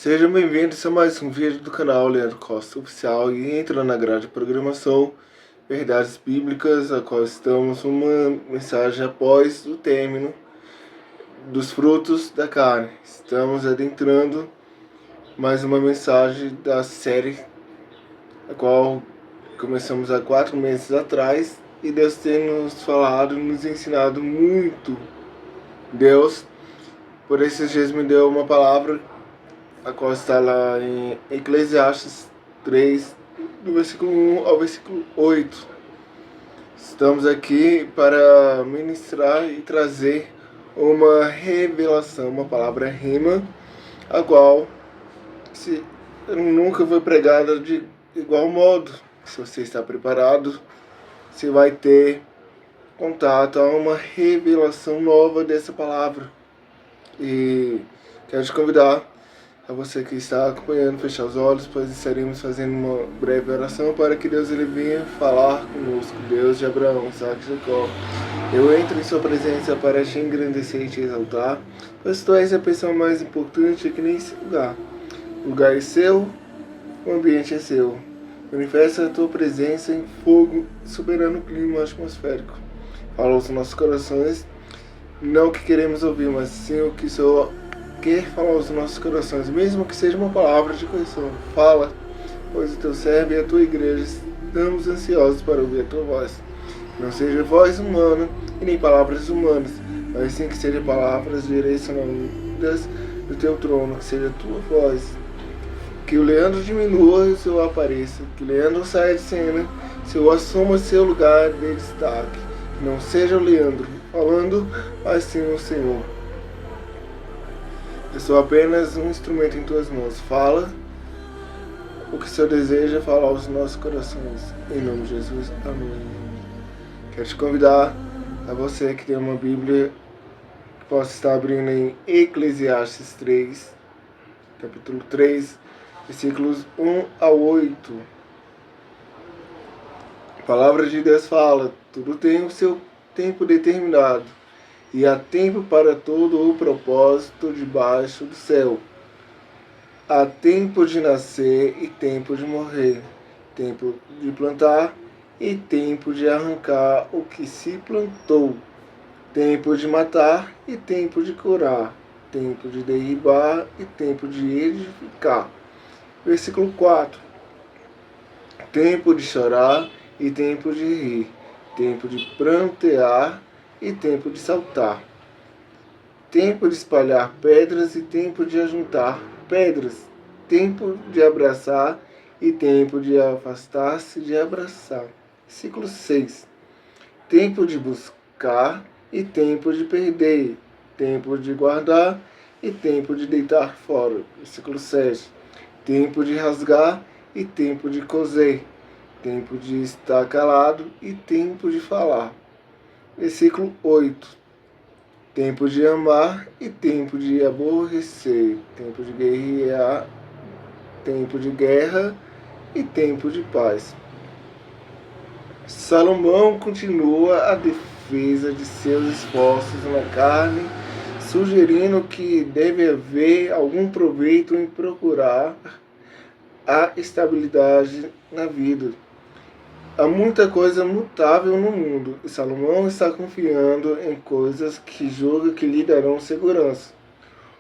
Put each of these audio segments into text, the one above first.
Sejam bem-vindos a mais um vídeo do canal Leandro Costa Oficial e entra na grade de programação Verdades Bíblicas, a qual estamos uma mensagem após o término dos frutos da carne. Estamos adentrando mais uma mensagem da série, a qual começamos há 4 meses atrás, e Deus tem nos falado, nos ensinado muito. Deus, por esses dias, me deu uma palavra a qual está lá em Eclesiastes 3, do versículo 1 ao versículo 8. Estamos aqui para ministrar e trazer uma revelação, uma palavra rima, a qual nunca foi pregada de igual modo. Se você está preparado, você vai ter contato a uma revelação nova dessa palavra. E quero te convidar a você que está acompanhando, fechar os olhos, pois estaremos fazendo uma breve oração para que Deus ele venha falar conosco. Deus de Abraão, Isaac e Jacó, eu entro em sua presença para te engrandecer e te exaltar, pois tu és a pessoa mais importante aqui nesse lugar. O lugar é seu, o ambiente é seu. Manifesta a tua presença em fogo, superando o clima atmosférico. Fala aos nossos corações, não o que queremos ouvir, mas sim o que o Senhor quer falar aos nossos corações, mesmo que seja uma palavra de correção. Fala, pois o teu servo e a tua igreja estamos ansiosos para ouvir a tua voz. Não seja voz humana e nem palavras humanas, mas sim que seja palavras direcionadas do teu trono, que seja a tua voz. Que o Leandro diminua e o Senhor apareça. Que o Leandro saia de cena, o Senhor assuma seu lugar de destaque. Que não seja o Leandro falando, mas sim o Senhor. Eu sou apenas um instrumento em tuas mãos. Fala o que o Senhor deseja falar aos nossos corações. Em nome de Jesus. Amém. Quero te convidar a você que tem uma Bíblia que possa estar abrindo em Eclesiastes 3, capítulo 3, versículos 1 ao 8. A palavra de Deus fala: tudo tem o seu tempo determinado, e há tempo para todo o propósito debaixo do céu. Há tempo de nascer e tempo de morrer, tempo de plantar e tempo de arrancar o que se plantou, tempo de matar e tempo de curar, tempo de derribar e tempo de edificar. Versículo 4. Tempo de chorar e tempo de rir, tempo de prantear e tempo de saltar, tempo de espalhar pedras e tempo de ajuntar pedras, tempo de abraçar e tempo de afastar-se de abraçar. Versículo 6. Tempo de buscar e tempo de perder, tempo de guardar e tempo de deitar fora. Versículo 7. Tempo de rasgar e tempo de coser, tempo de estar calado e tempo de falar. Versículo 8. Tempo de amar e tempo de aborrecer, tempo de guerrear, tempo de guerra e tempo de paz. Salomão continua a defesa de seus esforços na carne, sugerindo que deve haver algum proveito em procurar a estabilidade na vida. Há muita coisa mutável no mundo, e Salomão está confiando em coisas que julga que lhe darão segurança.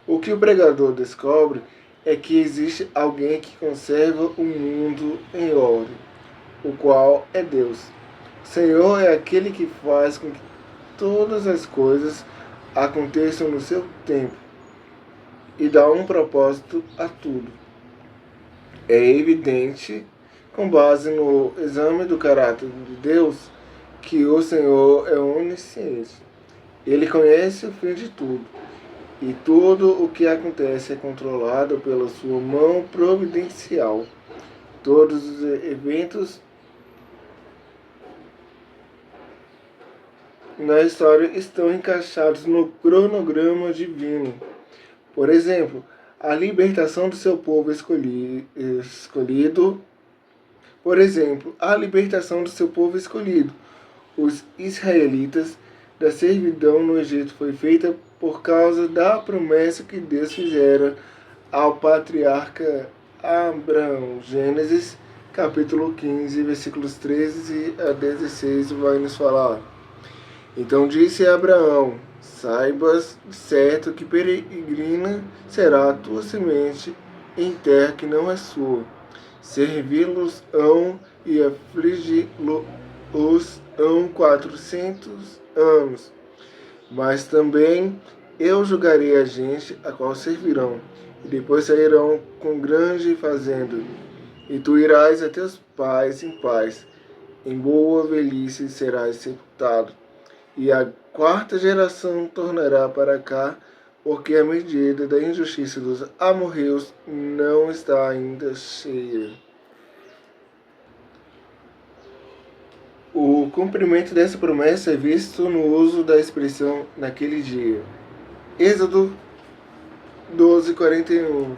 O que o pregador descobre é que existe alguém que conserva o mundo em ordem, o qual é Deus. O Senhor é aquele que faz com que todas as coisas aconteçam no seu tempo e dá um propósito a tudo. É evidente, com base no exame do caráter de Deus, que o Senhor é onisciente. Ele conhece o fim de tudo, e tudo o que acontece é controlado pela sua mão providencial. Todos os eventos na história estão encaixados no cronograma divino. Por exemplo, a libertação do seu povo escolhido. Por exemplo, a libertação do seu povo escolhido, os israelitas, da servidão no Egito foi feita por causa da promessa que Deus fizera ao patriarca Abraão. Gênesis capítulo 15, versículos 13 a 16 vai nos falar. Então disse Abraão: saibas certo que peregrina será a tua semente em terra que não é sua. Servi-los-ão e afligi-los-ão 400 anos. Mas também eu julgarei a gente a qual servirão, e depois sairão com grande fazenda. E tu irás a teus pais em paz, em boa velhice serás sepultado. E a quarta geração tornará para cá, porque a medida da injustiça dos amorreus não está ainda cheia. O cumprimento dessa promessa é visto no uso da expressão naquele dia. Êxodo 12:41.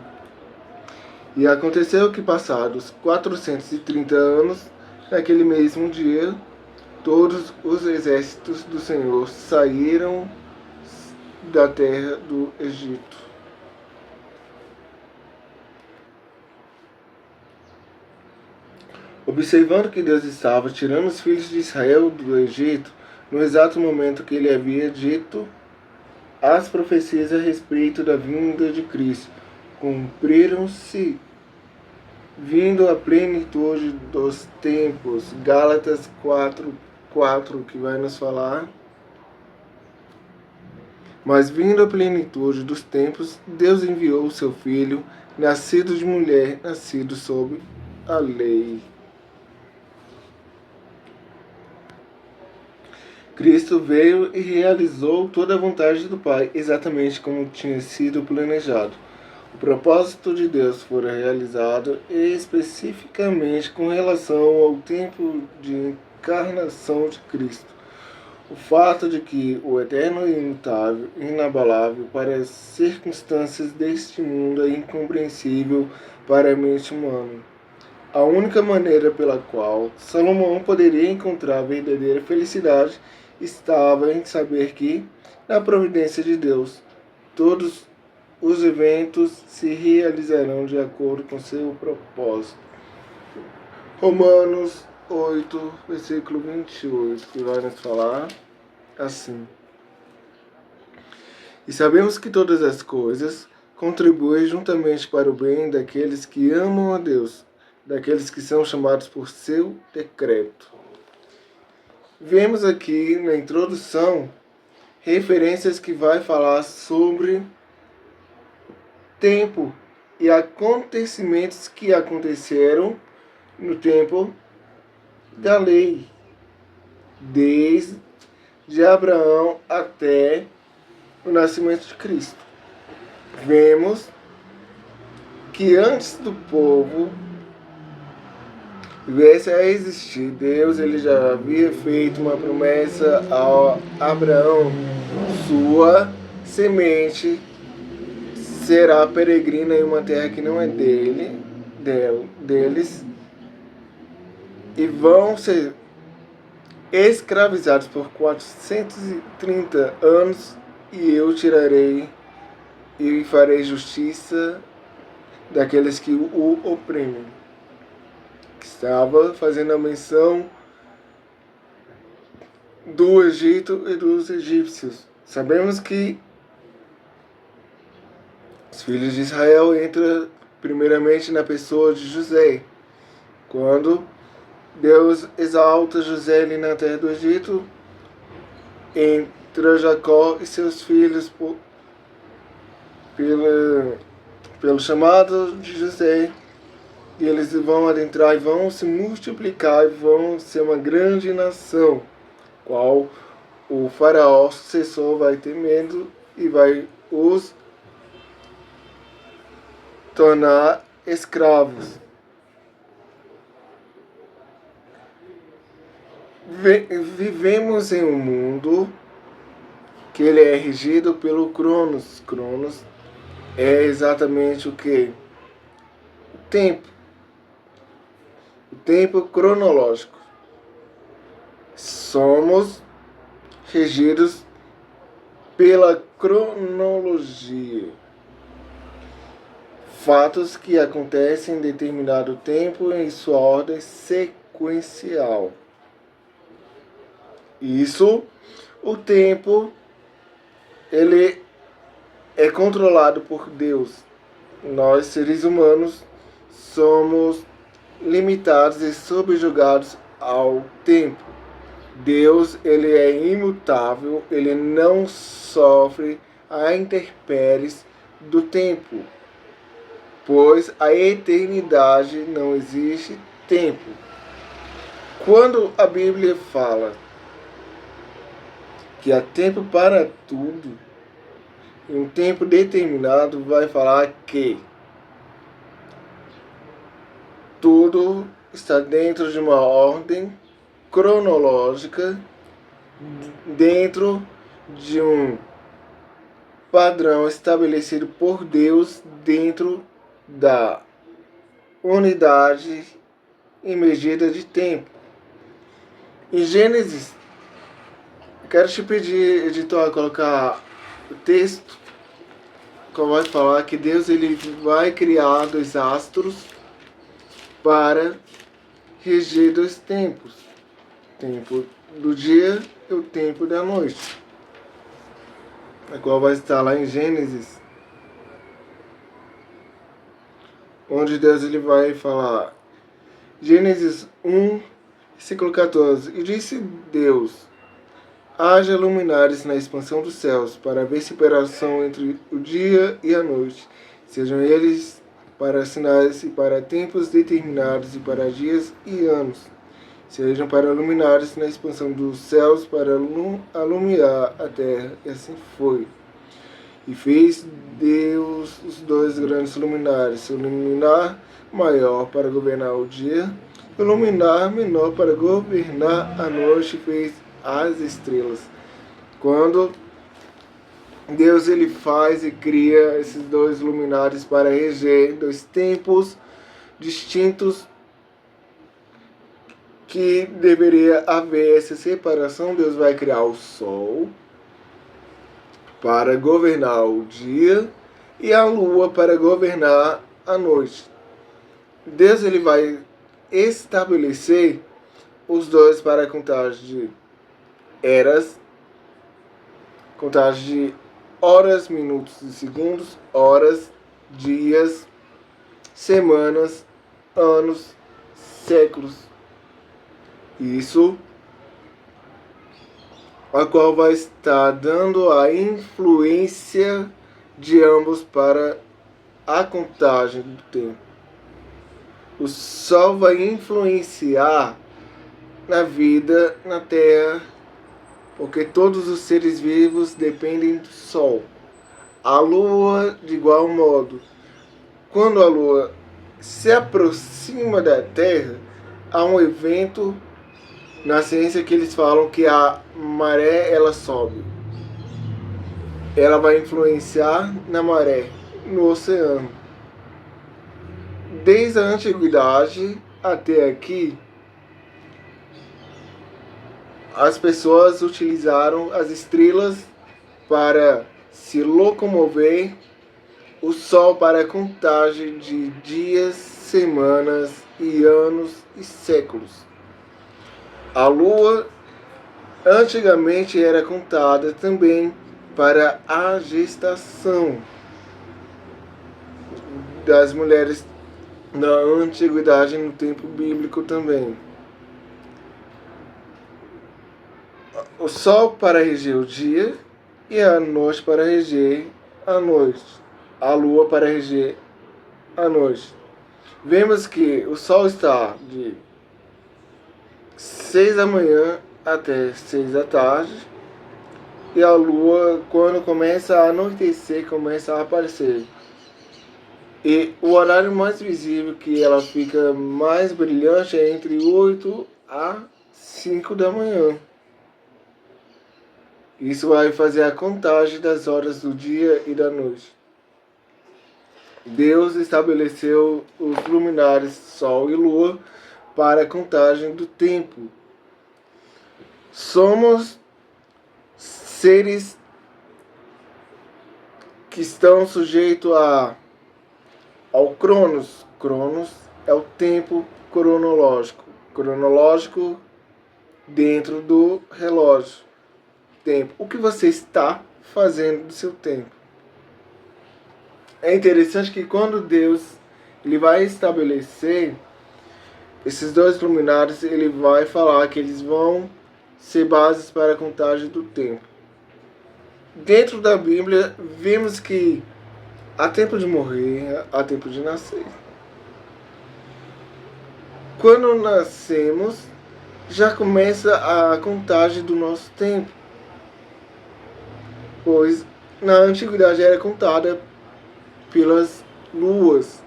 E aconteceu que, passados 430 anos, naquele mesmo dia, todos os exércitos do Senhor saíram da terra do Egito. Observando que Deus estava tirando os filhos de Israel do Egito, no exato momento que ele havia dito as profecias a respeito da vinda de Cristo, cumpriram-se, vindo a plenitude dos tempos. Gálatas 4:4, que vai nos falar. Mas vindo a plenitude dos tempos, Deus enviou o seu Filho, nascido de mulher, nascido sob a lei. Cristo veio e realizou toda a vontade do Pai, exatamente como tinha sido planejado. O propósito de Deus fora realizado especificamente com relação ao tempo de encarnação de Cristo. O fato de que o eterno e imutável, inabalável para as circunstâncias deste mundo é incompreensível para a mente humana. A única maneira pela qual Salomão poderia encontrar a verdadeira felicidade estava em saber que, na providência de Deus, todos os eventos se realizarão de acordo com seu propósito. Romanos 8, versículo 28, que vai nos falar assim. E sabemos que todas as coisas contribuem juntamente para o bem daqueles que amam a Deus, daqueles que são chamados por seu decreto. Vemos aqui na introdução referências que vai falar sobre tempo e acontecimentos que aconteceram no tempo da lei, desde Abraão até o nascimento de Cristo. Vemos que antes do povo viesse a existir, Deus ele já havia feito uma promessa a Abraão: sua semente será peregrina em uma terra que não é deles, e vão ser escravizados por 430 anos, e eu tirarei e farei justiça daqueles que o oprimem. Estava fazendo a menção do Egito e dos egípcios. Sabemos que os filhos de Israel entram primeiramente na pessoa de José. Quando Deus exalta José ali na terra do Egito, entra Jacó e seus filhos pelo chamado de José. E eles vão adentrar e vão se multiplicar e vão ser uma grande nação, qual o faraó sucessor vai ter medo e vai os tornar escravos. Vivemos em um mundo que ele é regido pelo Cronos. Cronos é exatamente o que? O tempo. O tempo cronológico. Somos regidos pela cronologia. fatos que acontecem em determinado tempo em sua ordem sequencial. Isso, o tempo, ele é controlado por Deus. Nós, seres humanos, somos limitados e subjugados ao tempo. Deus, ele é imutável, ele não sofre a intempéries do tempo, pois a eternidade não existe tempo. Quando a Bíblia fala que há tempo para tudo, em um tempo determinado, vai falar que tudo está dentro de uma ordem cronológica, dentro de um padrão estabelecido por Deus, dentro da unidade e medida de tempo. Em Gênesis, quero te pedir, editor, a colocar o texto, como vai falar que Deus ele vai criar dois astros para reger dois tempos, o tempo do dia e o tempo da noite, a qual vai estar lá em Gênesis, onde Deus ele vai falar, Gênesis 1, versículo 14, e disse Deus, haja luminares na expansão dos céus, para ver separação entre o dia e a noite, sejam eles para sinais e para tempos determinados e para dias e anos, sejam para luminares na expansão dos céus, para alumiar a terra. E assim foi. E fez Deus os dois grandes luminares, o luminar maior para governar o dia, e o luminar menor para governar a noite, fez as estrelas. Quando Deus ele faz e cria esses dois luminares para reger dois tempos distintos, que deveria haver essa separação. Deus vai criar o sol para governar o dia e a lua para governar a noite. Deus ele vai estabelecer os dois para a contagem de eras, contagem de horas, minutos e segundos, horas, dias, semanas, anos, séculos. Isso, a qual vai estar dando a influência de ambos para a contagem do tempo. O Sol vai influenciar na vida na Terra, porque todos os seres vivos dependem do Sol. A Lua, de igual modo. Quando a Lua se aproxima da Terra, há um evento na ciência que eles falam que a maré ela sobe. Ela vai influenciar na maré, no oceano. Desde a antiguidade até aqui, as pessoas utilizaram as estrelas para se locomover, o Sol para a contagem de dias, semanas e anos e séculos. A Lua antigamente era contada também para a gestação das mulheres na antiguidade, no tempo bíblico também. O Sol para reger o dia e a noite para reger a noite. A Lua para reger a noite. Vemos que o Sol está de 6 da manhã até 6 da tarde, e a Lua, quando começa a anoitecer, começa a aparecer. E o horário mais visível que ela fica mais brilhante é entre 8 a 5 da manhã. Isso vai fazer a contagem das horas do dia e da noite. Deus estabeleceu os luminares Sol e Lua para a contagem do tempo. Somos seres que estão sujeitos a ao Cronos. Cronos é o tempo cronológico. Cronológico dentro do relógio. Tempo. O que você está fazendo do seu tempo? É interessante que quando Deus ele vai estabelecer esses dois luminares, ele vai falar que eles vão ser bases para a contagem do tempo. Dentro da Bíblia, vemos que há tempo de morrer, há tempo de nascer. Quando nascemos, já começa a contagem do nosso tempo. Pois na antiguidade era contada pelas luas.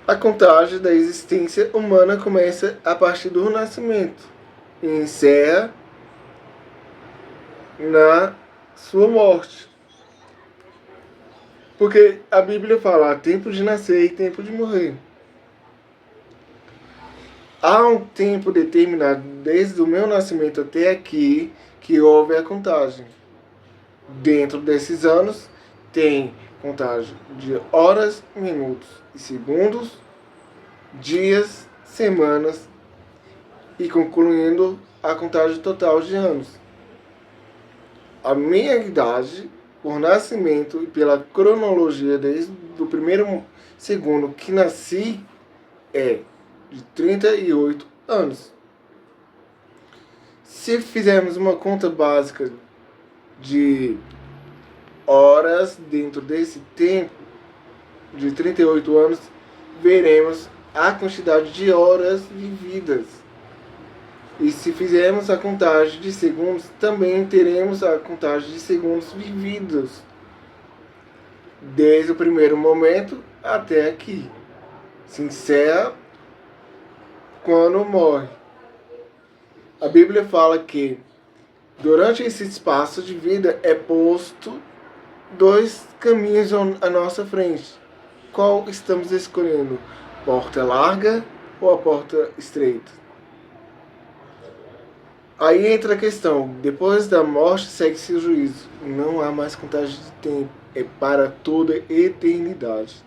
A contagem da existência humana começa a partir do nascimento e encerra na sua morte. Porque a Bíblia fala tempo de nascer e tempo de morrer. Há um tempo determinado, desde o meu nascimento até aqui, que houve a contagem. Dentro desses anos, tem contagem de horas, minutos e segundos, dias, semanas e concluindo a contagem total de anos. A minha idade, por nascimento e pela cronologia desde o primeiro segundo que nasci, é de 38 anos. Se fizermos uma conta básica de horas dentro desse tempo de 38 anos, veremos a quantidade de horas vividas. E se fizermos a contagem de segundos, também teremos a contagem de segundos vividos, desde o primeiro momento até aqui. Se encerra quando morre. A Bíblia fala que durante esse espaço de vida é posto dois caminhos à nossa frente. Qual estamos escolhendo? Porta larga ou a porta estreita? Aí entra a questão, depois da morte segue-se o juízo. Não há mais contagem de tempo, é para toda eternidade.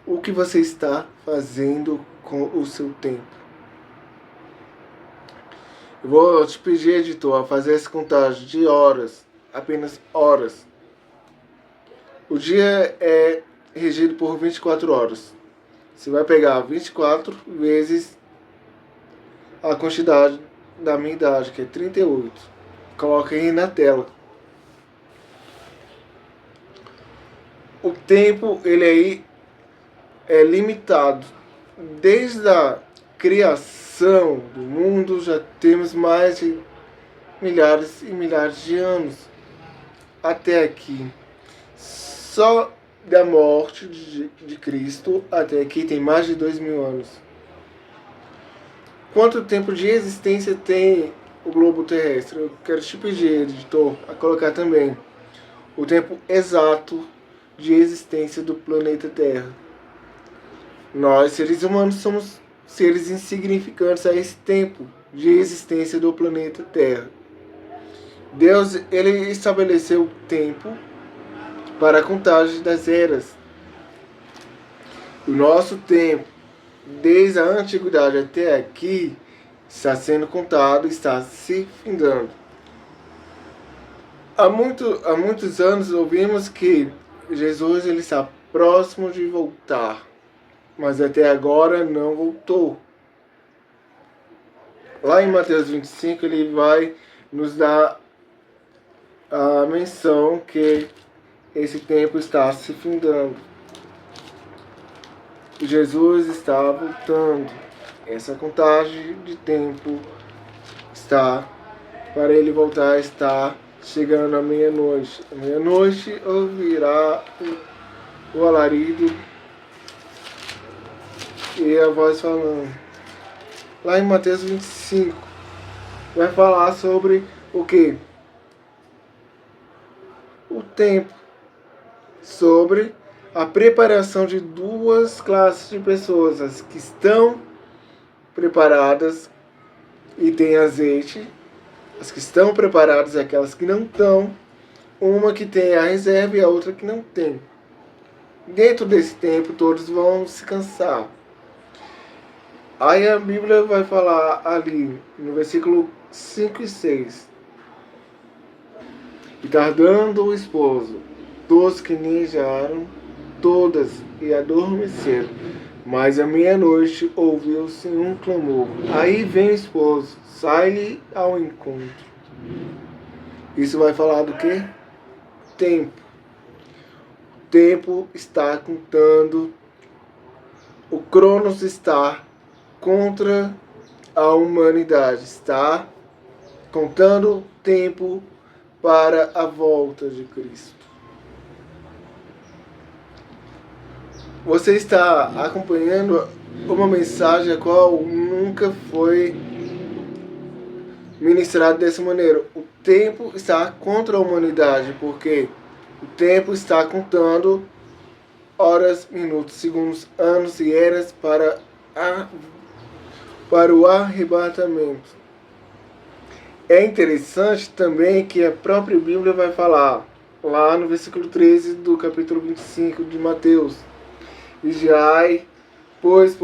O que você está fazendo com o seu tempo? Eu vou te pedir, editor, a fazer essa contagem de horas, apenas horas. O dia é regido por 24 horas. Você vai pegar 24 vezes a quantidade da minha idade, que é 38. Coloca aí na tela. O tempo, ele aí é limitado. Desde a criação do mundo já temos mais de milhares e milhares de anos até aqui. Só da morte de Cristo até aqui tem mais de 2000 anos. Quanto tempo de existência tem o globo terrestre? Eu quero te pedir, editor, a colocar também o tempo exato de existência do planeta Terra. Nós, seres humanos, somos seres insignificantes a esse tempo de existência do planeta Terra. Deus, ele estabeleceu o tempo para a contagem das eras. O nosso tempo, desde a antiguidade até aqui, está sendo contado, está se findando. Há muitos anos ouvimos que Jesus ele está próximo de voltar, mas até agora não voltou. Lá em Mateus 25 ele vai nos dar a menção que esse tempo está se findando. Jesus está voltando. Essa contagem de tempo está, para ele voltar, está chegando à meia-noite. À meia-noite ouvirá o alarido e a voz falando. Lá em Mateus 25 vai falar sobre o quê? O tempo. Sobre a preparação de duas classes de pessoas, as que estão preparadas e têm azeite, as que estão preparadas e aquelas que não estão, uma que tem a reserva e a outra que não tem. Dentro desse tempo, todos vão se cansar. Aí a Bíblia vai falar ali, no versículo 5 e 6. E tardando o esposo, todos que nejaram, todas e adormeceram. Mas à meia-noite ouviu-se um clamor. Aí vem o esposo, sai-lhe ao encontro. Isso vai falar do quê? Tempo. O tempo está contando. O Cronos está contra a humanidade. Está contando tempo para a volta de Cristo. Você está acompanhando uma mensagem a qual nunca foi ministrada dessa maneira. O tempo está contra a humanidade, porque o tempo está contando horas, minutos, segundos, anos e eras para o arrebatamento. É interessante também que a própria Bíblia vai falar, lá no versículo 13 do capítulo 25 de Mateus: Vigiai, pois,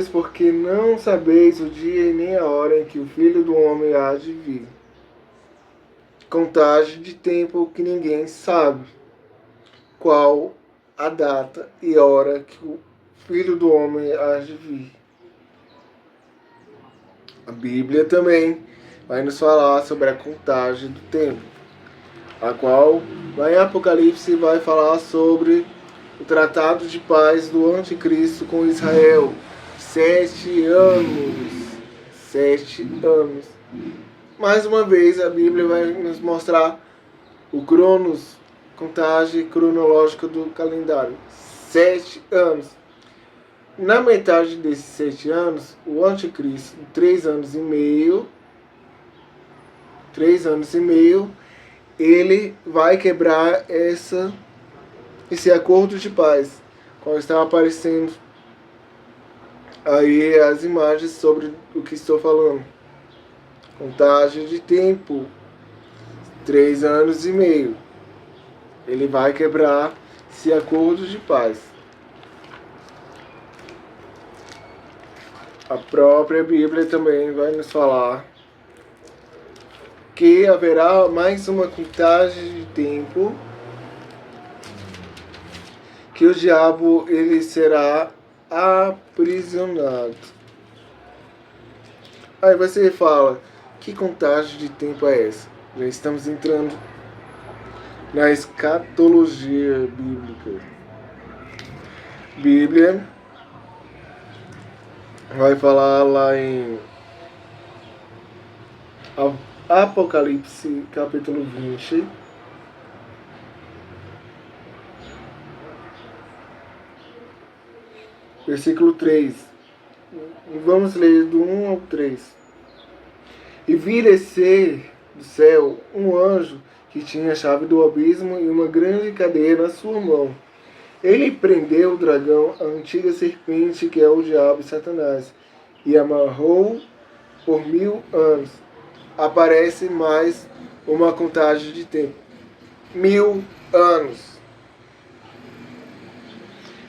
porque não sabeis o dia e nem a hora em que o Filho do Homem há de vir. Contagem de tempo que ninguém sabe qual a data e hora que o Filho do Homem há de vir. A Bíblia também vai nos falar sobre a contagem do tempo, a qual, lá em Apocalipse, vai falar sobre o tratado de paz do anticristo com Israel. 7 anos. 7 anos. Mais uma vez, a Bíblia vai nos mostrar o Cronos, contagem cronológica do calendário. 7 anos. Na metade desses 7 anos, o anticristo, 3 anos e meio, ele vai quebrar esse acordo de paz, qual está aparecendo aí as imagens sobre o que estou falando. Contagem de tempo, 3 anos e meio. Ele vai quebrar esse acordo de paz. A própria Bíblia também vai nos falar que haverá mais uma contagem de tempo, que o diabo ele será aprisionado. Aí você fala, que contagem de tempo é essa? Já estamos entrando na escatologia bíblica. Bíblia vai falar lá em Apocalipse capítulo 20, versículo 3. Vamos ler do 1 ao 3. E vi descer do céu um anjo que tinha a chave do abismo e uma grande cadeia na sua mão. Ele prendeu o dragão, a antiga serpente, que é o diabo e Satanás, e amarrou por 1000 anos. Aparece mais uma contagem de tempo. 1000 anos.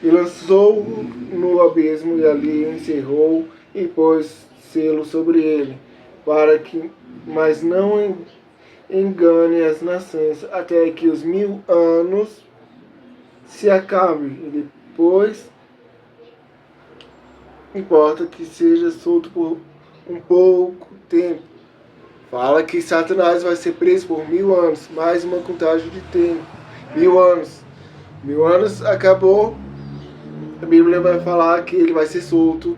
E lançou-o no abismo e ali o encerrou e pôs selo sobre ele, para que mais não engane as nações, até que os 1000 anos se acabe, e depois importa que seja solto por um pouco tempo. Fala que Satanás vai ser preso por 1000 anos, mais uma contagem de tempo. 1000 anos. 1000 anos acabou. A Bíblia vai falar que ele vai ser solto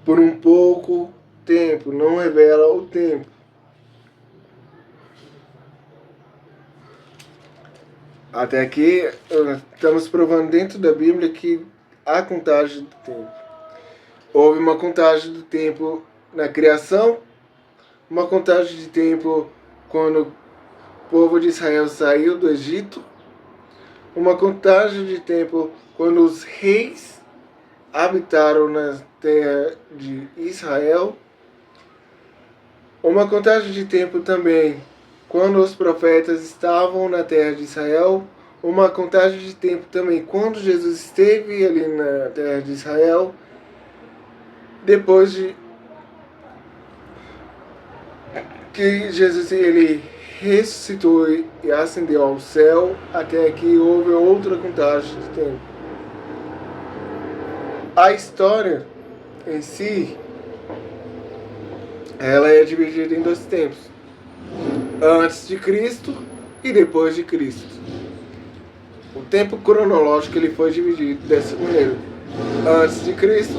por um pouco tempo. Não revela o tempo. Até aqui, estamos provando dentro da Bíblia que há contagem do tempo. Houve uma contagem do tempo na criação, uma contagem de tempo quando o povo de Israel saiu do Egito, uma contagem de tempo quando os reis habitaram na terra de Israel, uma contagem de tempo também quando os profetas estavam na terra de Israel, uma contagem de tempo também quando Jesus esteve ali na terra de Israel, depois de que Jesus ele ressuscitou e ascendeu ao céu, até que houve outra contagem de tempo. A história em si, ela é dividida em dois tempos: antes de Cristo e depois de Cristo. O tempo cronológico ele foi dividido dessa maneira: antes de Cristo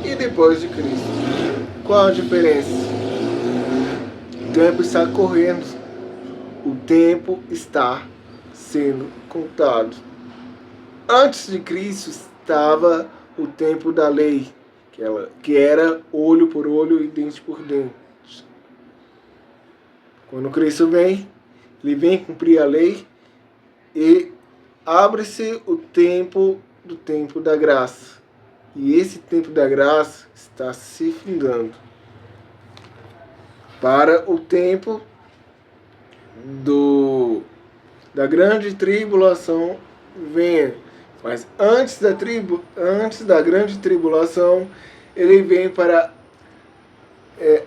e depois de Cristo. Qual a diferença? O tempo está correndo, o tempo está sendo contado. Antes de Cristo estava o tempo da lei, que era olho por olho e dente por dente. Quando Cristo vem, ele vem cumprir a lei e abre-se o tempo do tempo da graça. E esse tempo da graça está se findando para o tempo da grande tribulação venha. Mas antes da grande tribulação, ele vem para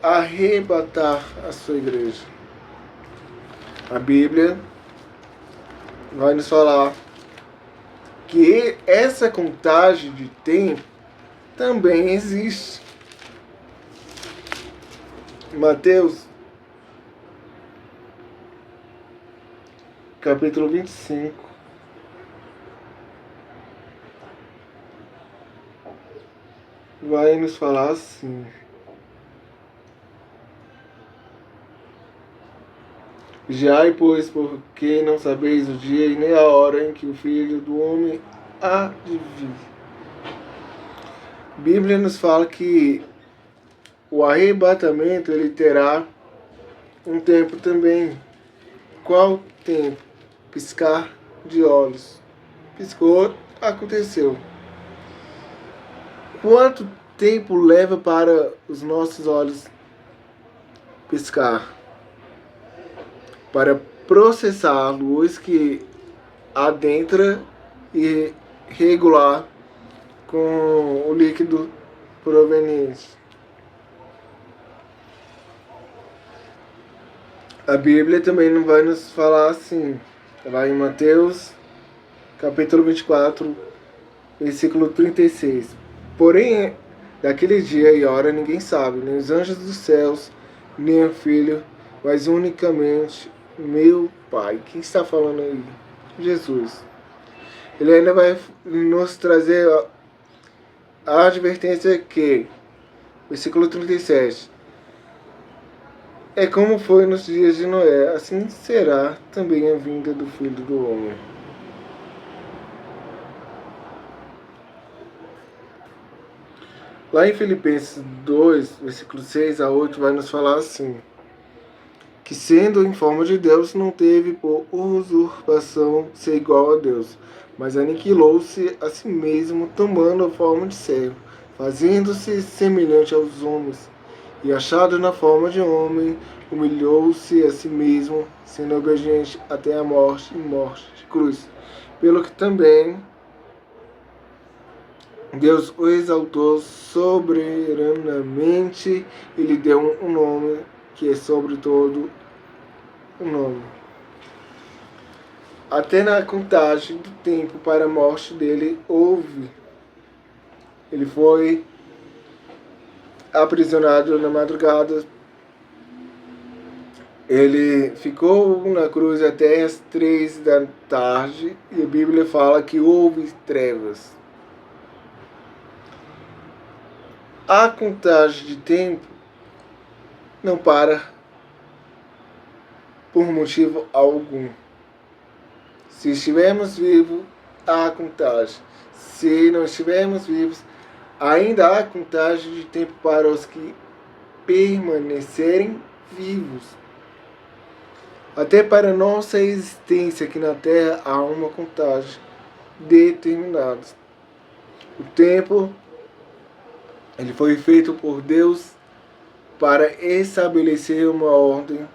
arrebatar a sua igreja. A Bíblia vai nos falar que essa contagem de tempo também existe. Mateus, capítulo 25. Vai nos falar assim: vigiai, pois, porque não sabeis o dia e nem a hora em que o Filho do Homem há de vir. A Bíblia nos fala que o arrebatamento ele terá um tempo também. Qual tempo? Piscar de olhos. Piscou, aconteceu. Quanto tempo leva para os nossos olhos piscar? Para processar a luz que adentra e regular com o líquido proveniente. A Bíblia também não vai nos falar assim. Lá em Mateus, capítulo 24, versículo 36. Porém, daquele dia e hora ninguém sabe, nem os anjos dos céus, nem o Filho, mas unicamente meu Pai. Quem está falando aí? Jesus. Ele ainda vai nos trazer a advertência que, versículo 37, é como foi nos dias de Noé, assim será também a vinda do Filho do Homem. Lá em Filipenses 2, versículo 6 a 8, vai nos falar assim: que sendo em forma de Deus, não teve por usurpação ser igual a Deus, mas aniquilou-se a si mesmo, tomando a forma de servo, fazendo-se semelhante aos homens, e achado na forma de homem, humilhou-se a si mesmo, sendo obediente até a morte e morte de cruz. Pelo que também Deus o exaltou soberanamente e lhe deu um nome que é sobre todo o nome. Até na contagem do tempo para a morte dele houve. Ele foi aprisionado na madrugada. Ele ficou na cruz até as 3 da tarde e a Bíblia fala que houve trevas. A contagem de tempo não para por motivo algum. Se estivermos vivos, há contagem. Se não estivermos vivos, ainda há contagem de tempo para os que permanecerem vivos. Até para nossa existência aqui na Terra há uma contagem determinada. O tempo ele foi feito por Deus para estabelecer uma ordem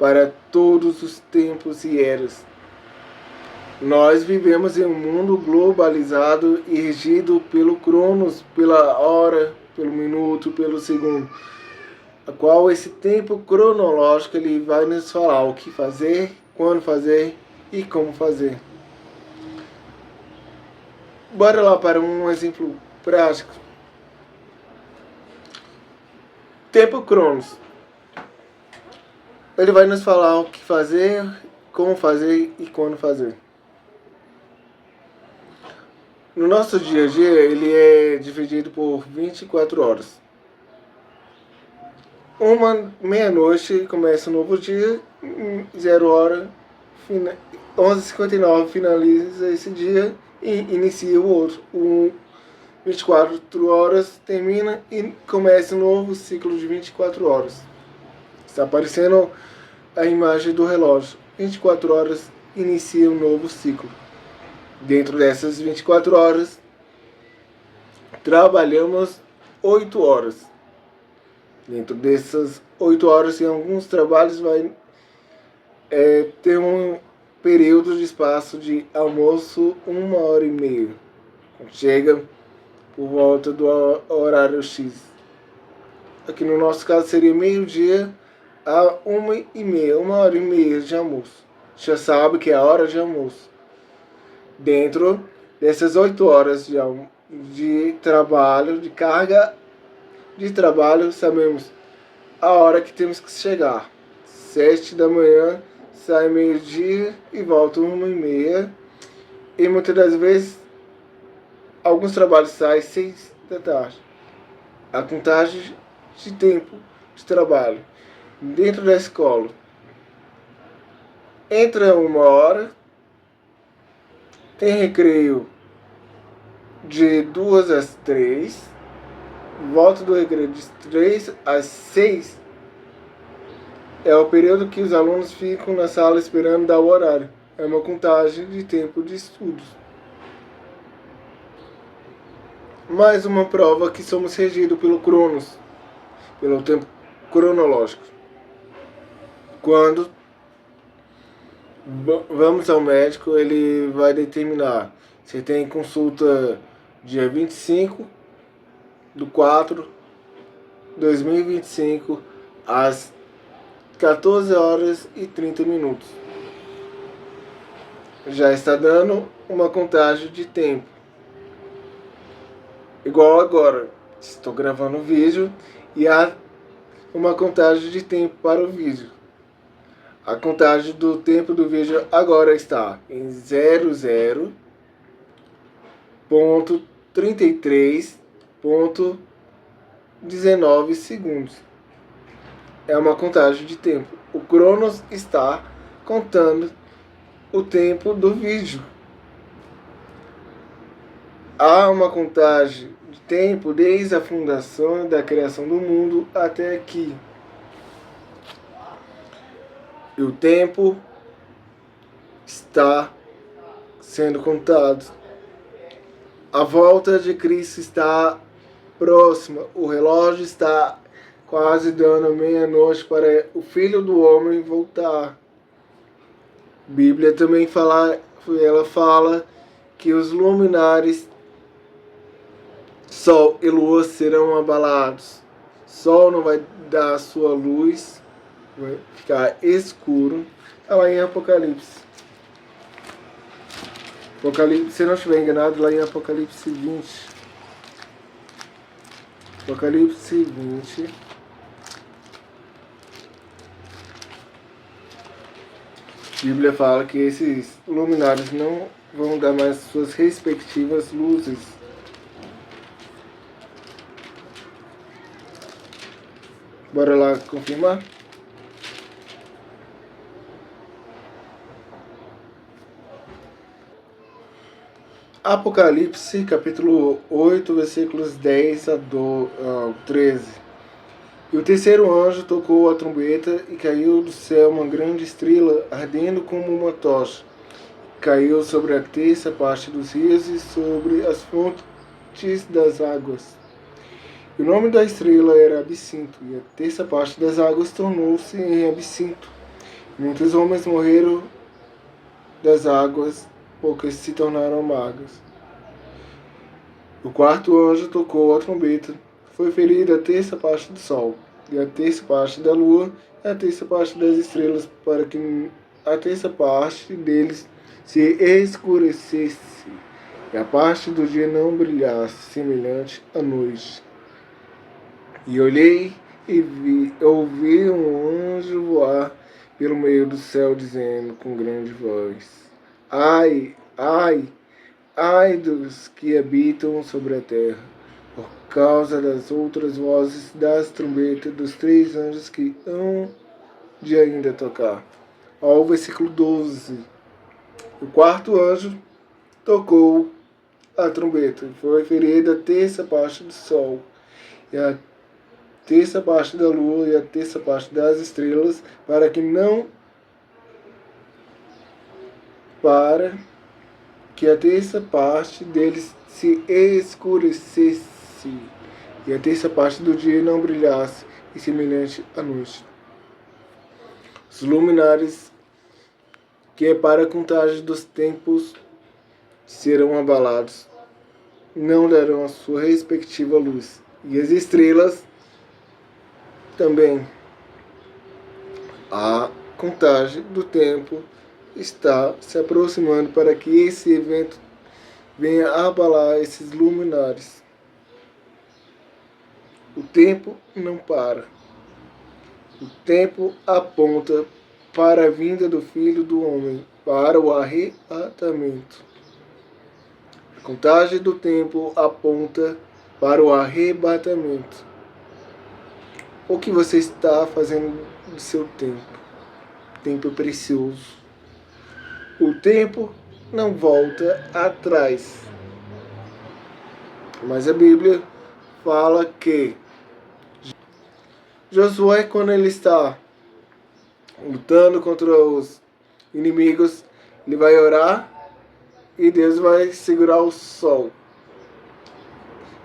para todos os tempos e eras. Nós vivemos em um mundo globalizado e regido pelo cronos, pela hora, pelo minuto, pelo segundo, a qual esse tempo cronológico ele vai nos falar o que fazer, quando fazer e como fazer. Bora lá para um exemplo prático. Tempo cronos. Ele vai nos falar o que fazer, como fazer e quando fazer. No nosso dia a dia, ele é dividido por 24 horas. Meia-noite começa um novo dia, 0 hora, 11h59 finaliza esse dia e inicia o outro. 24 horas termina e começa um novo ciclo de 24 horas. Está aparecendo a imagem do relógio. 24 horas inicia um novo ciclo. Dentro dessas 24 horas, trabalhamos 8 horas. Dentro dessas 8 horas, em alguns trabalhos, vai ter um período de espaço de almoço 1h30. Chega por volta do horário X. Aqui no nosso caso seria meio-dia a 1h30, 1h30 de almoço. Já sabe que é a hora de almoço. Dentro dessas 8 horas de trabalho, de carga de trabalho, sabemos a hora que temos que chegar. 7 da manhã, sai meio-dia e volta 1h30. E muitas das vezes, alguns trabalhos saem 6 da tarde. A contagem de tempo de trabalho dentro da escola. Entra 1 hora, tem recreio de 2 às 3, volta do recreio de 3 às 6, é o período que os alunos ficam na sala esperando dar o horário. É uma contagem de tempo de estudos. Mais uma prova que somos regidos pelo cronos, pelo tempo cronológico. Quando vamos ao médico, ele vai determinar. Você tem consulta dia 25/4/2025 às 14h30. Já está dando uma contagem de tempo. Igual agora, estou gravando o vídeo e há uma contagem de tempo para o vídeo. A contagem do tempo do vídeo agora está em 00.33.19 segundos. É uma contagem de tempo. O Cronos está contando o tempo do vídeo. Há uma contagem de tempo desde a fundação da criação do mundo até aqui. E o tempo está sendo contado. A volta de Cristo está próxima. O relógio está quase dando meia-noite para o Filho do Homem voltar. A Bíblia também fala que os luminares, Sol e Lua serão abalados. Sol não vai dar a sua luz, vai ficar escuro. Está lá em Apocalipse. Se não estiver enganado, lá em Apocalipse 20. Apocalipse 20. A Bíblia fala que esses luminares não vão dar mais suas respectivas luzes. Bora lá confirmar? Apocalipse, capítulo 8, versículos 10 a 13. E o terceiro anjo tocou a trombeta e caiu do céu uma grande estrela, ardendo como uma tocha. Caiu sobre a terça parte dos rios e sobre as fontes das águas. E o nome da estrela era Absinto, e a terça parte das águas tornou-se em absinto. Muitos homens morreram das águas, porque se tornaram amargas. O quarto anjo tocou a trombeta. Foi ferida a terça parte do sol, e a terça parte da lua, e a terça parte das estrelas, para que a terça parte deles se escurecesse, e a parte do dia não brilhasse, semelhante à noite. E olhei e ouvi um anjo voar pelo meio do céu, dizendo com grande voz: Ai, ai, ai dos que habitam sobre a terra, por causa das outras vozes das trombetas dos três anjos que hão de ainda tocar. Ao versículo 12. O quarto anjo tocou a trombeta. Foi ferida a terça parte do sol, e a terça parte da lua, e a terça parte das estrelas, para que a terça parte deles se escurecesse, e a terça parte do dia não brilhasse, e semelhante à noite. Os luminares, que é para a contagem dos tempos, serão abalados, não darão a sua respectiva luz, e as estrelas também. A contagem do tempo está se aproximando para que esse evento venha abalar esses luminares. O tempo não para. O tempo aponta para a vinda do Filho do Homem, para o arrebatamento. A contagem do tempo aponta para o arrebatamento. O que você está fazendo do seu tempo? Tempo precioso. O tempo não volta atrás. Mas a Bíblia fala que Josué, quando ele está lutando contra os inimigos, ele vai orar e Deus vai segurar o sol.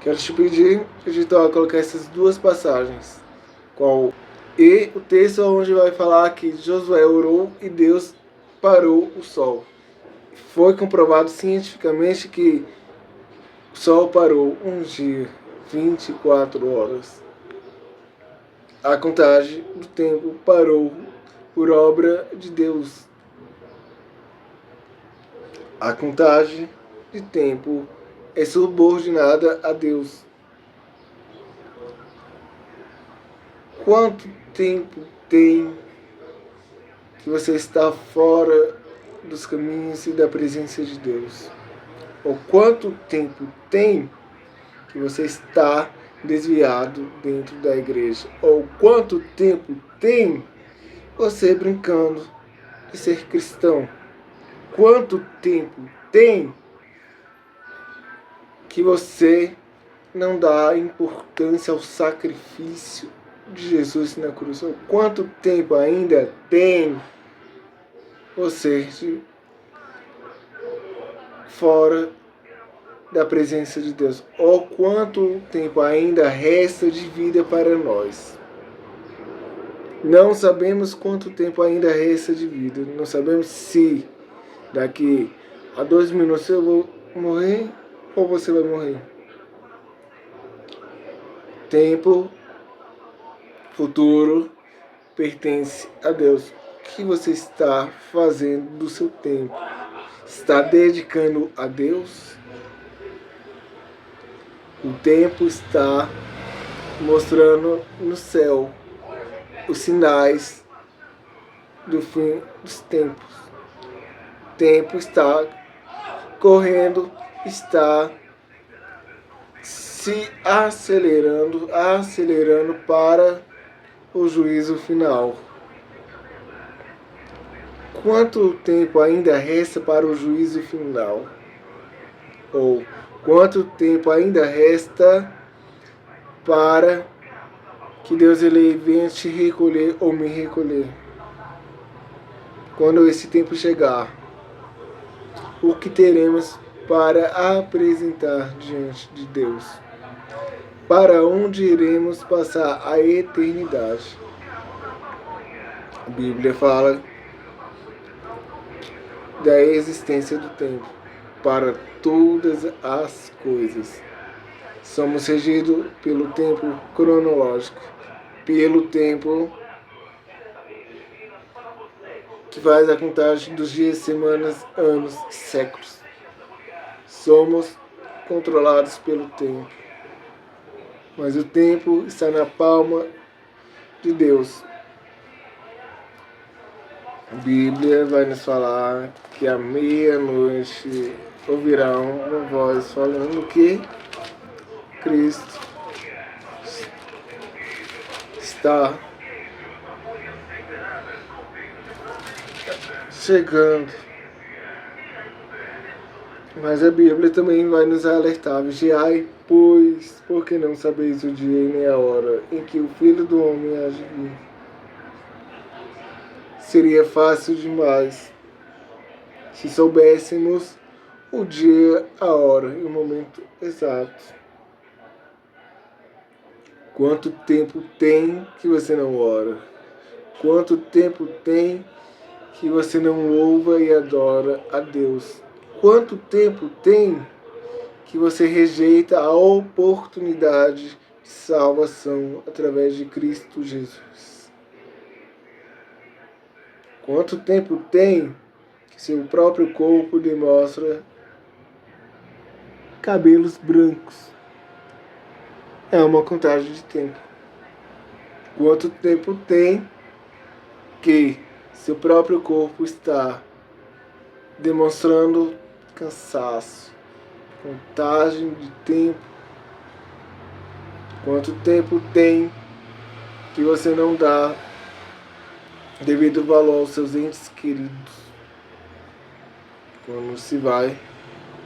Quero te pedir, editor, a colocar essas duas passagens. E o texto onde vai falar que Josué orou e Deus parou o sol. Foi comprovado cientificamente que o sol parou um dia, 24 horas. A contagem do tempo parou por obra de Deus. A contagem de tempo é subordinada a Deus. Quanto tempo tem que você está fora dos caminhos e da presença de Deus? Ou quanto tempo tem que você está desviado dentro da igreja? Ou quanto tempo tem você brincando de ser cristão? Quanto tempo tem que você não dá importância ao sacrifício de Jesus na cruz? Ou quanto tempo ainda tem você fora da presença de Deus? Ou quanto tempo ainda resta de vida para nós? Não sabemos quanto tempo ainda resta de vida. Não sabemos se daqui a 2 minutos eu vou morrer ou você vai morrer. Tempo futuro pertence a Deus. O que você está fazendo do seu tempo? Está dedicando a Deus? O tempo está mostrando no céu os sinais do fim dos tempos. O tempo está correndo, está se acelerando para o juízo final. Quanto tempo ainda resta para o juízo final? Ou quanto tempo ainda resta para que Deus ele venha te recolher ou me recolher? Quando esse tempo chegar, o que teremos para apresentar diante de Deus? Para onde iremos passar a eternidade? A Bíblia fala da existência do tempo para todas as coisas. Somos regidos pelo tempo cronológico, pelo tempo que faz a contagem dos dias, semanas, anos, séculos. Somos controlados pelo tempo, mas o tempo está na palma de Deus. A Bíblia vai nos falar que à meia-noite ouvirá uma voz falando que Cristo está chegando. Mas a Bíblia também vai nos alertar: vigiai, pois, porque não sabeis o dia e nem a hora em que o Filho do Homem há de vir. Seria fácil demais se soubéssemos o dia, a hora e o momento exato. Quanto tempo tem que você não ora? Quanto tempo tem que você não louva e adora a Deus? Quanto tempo tem que você rejeita a oportunidade de salvação através de Cristo Jesus? Quanto tempo tem que seu próprio corpo demonstra cabelos brancos? É uma contagem de tempo. Quanto tempo tem que seu próprio corpo está demonstrando cansaço? Contagem de tempo. Quanto tempo tem que você não dá devido valor aos seus entes queridos? Quando se vai,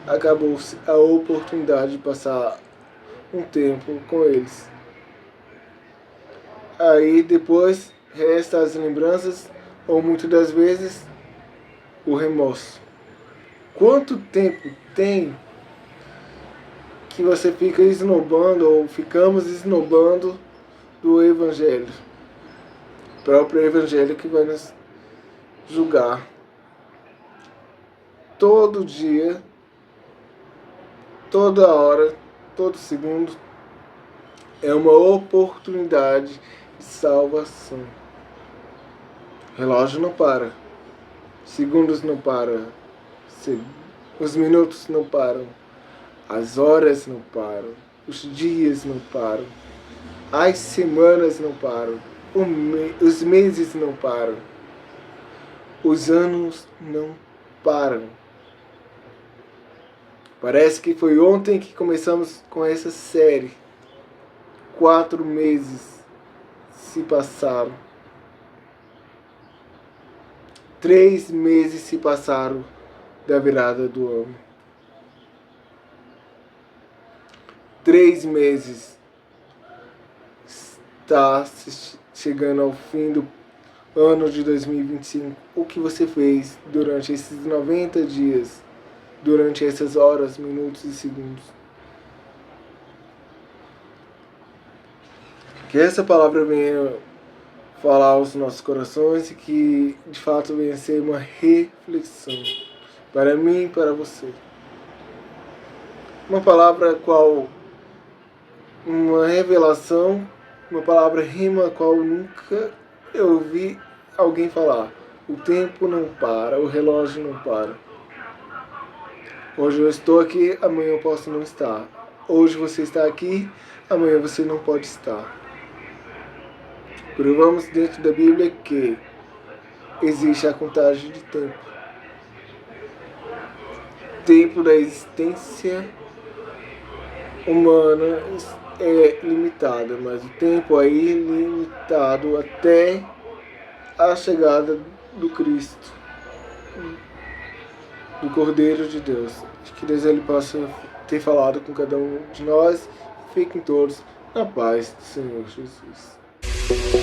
acabou-se a oportunidade de passar um tempo com eles. Aí depois resta as lembranças, ou muitas das vezes o remorso. Quanto tempo tem que você fica esnobando, ou ficamos esnobando do Evangelho? O próprio Evangelho que vai nos julgar. Todo dia, toda hora, todo segundo é uma oportunidade de salvação. O relógio não para, segundos não param, os minutos não param, as horas não param, os dias não param, as semanas não param, os meses não param, os anos não param. Parece que foi ontem que começamos com essa série. 4 meses se passaram. 3 meses se passaram da virada do ano. 3 meses está chegando ao fim do ano de 2025. O que você fez durante esses 90 dias? Durante essas horas, minutos e segundos? Que essa palavra venha falar aos nossos corações e que de fato venha ser uma reflexão para mim e para você. Uma palavra qual uma revelação, uma palavra rima qual nunca eu ouvi alguém falar. O tempo não para, o relógio não para. Hoje eu estou aqui, amanhã eu posso não estar. Hoje você está aqui, amanhã você não pode estar. Provamos dentro da Bíblia que existe a contagem de tempo. Tempo da existência humana é limitado, mas o tempo é ilimitado até a chegada do Cristo, do Cordeiro de Deus. Que Deus ele possa ter falado com cada um de nós. Fiquem todos na paz do Senhor Jesus.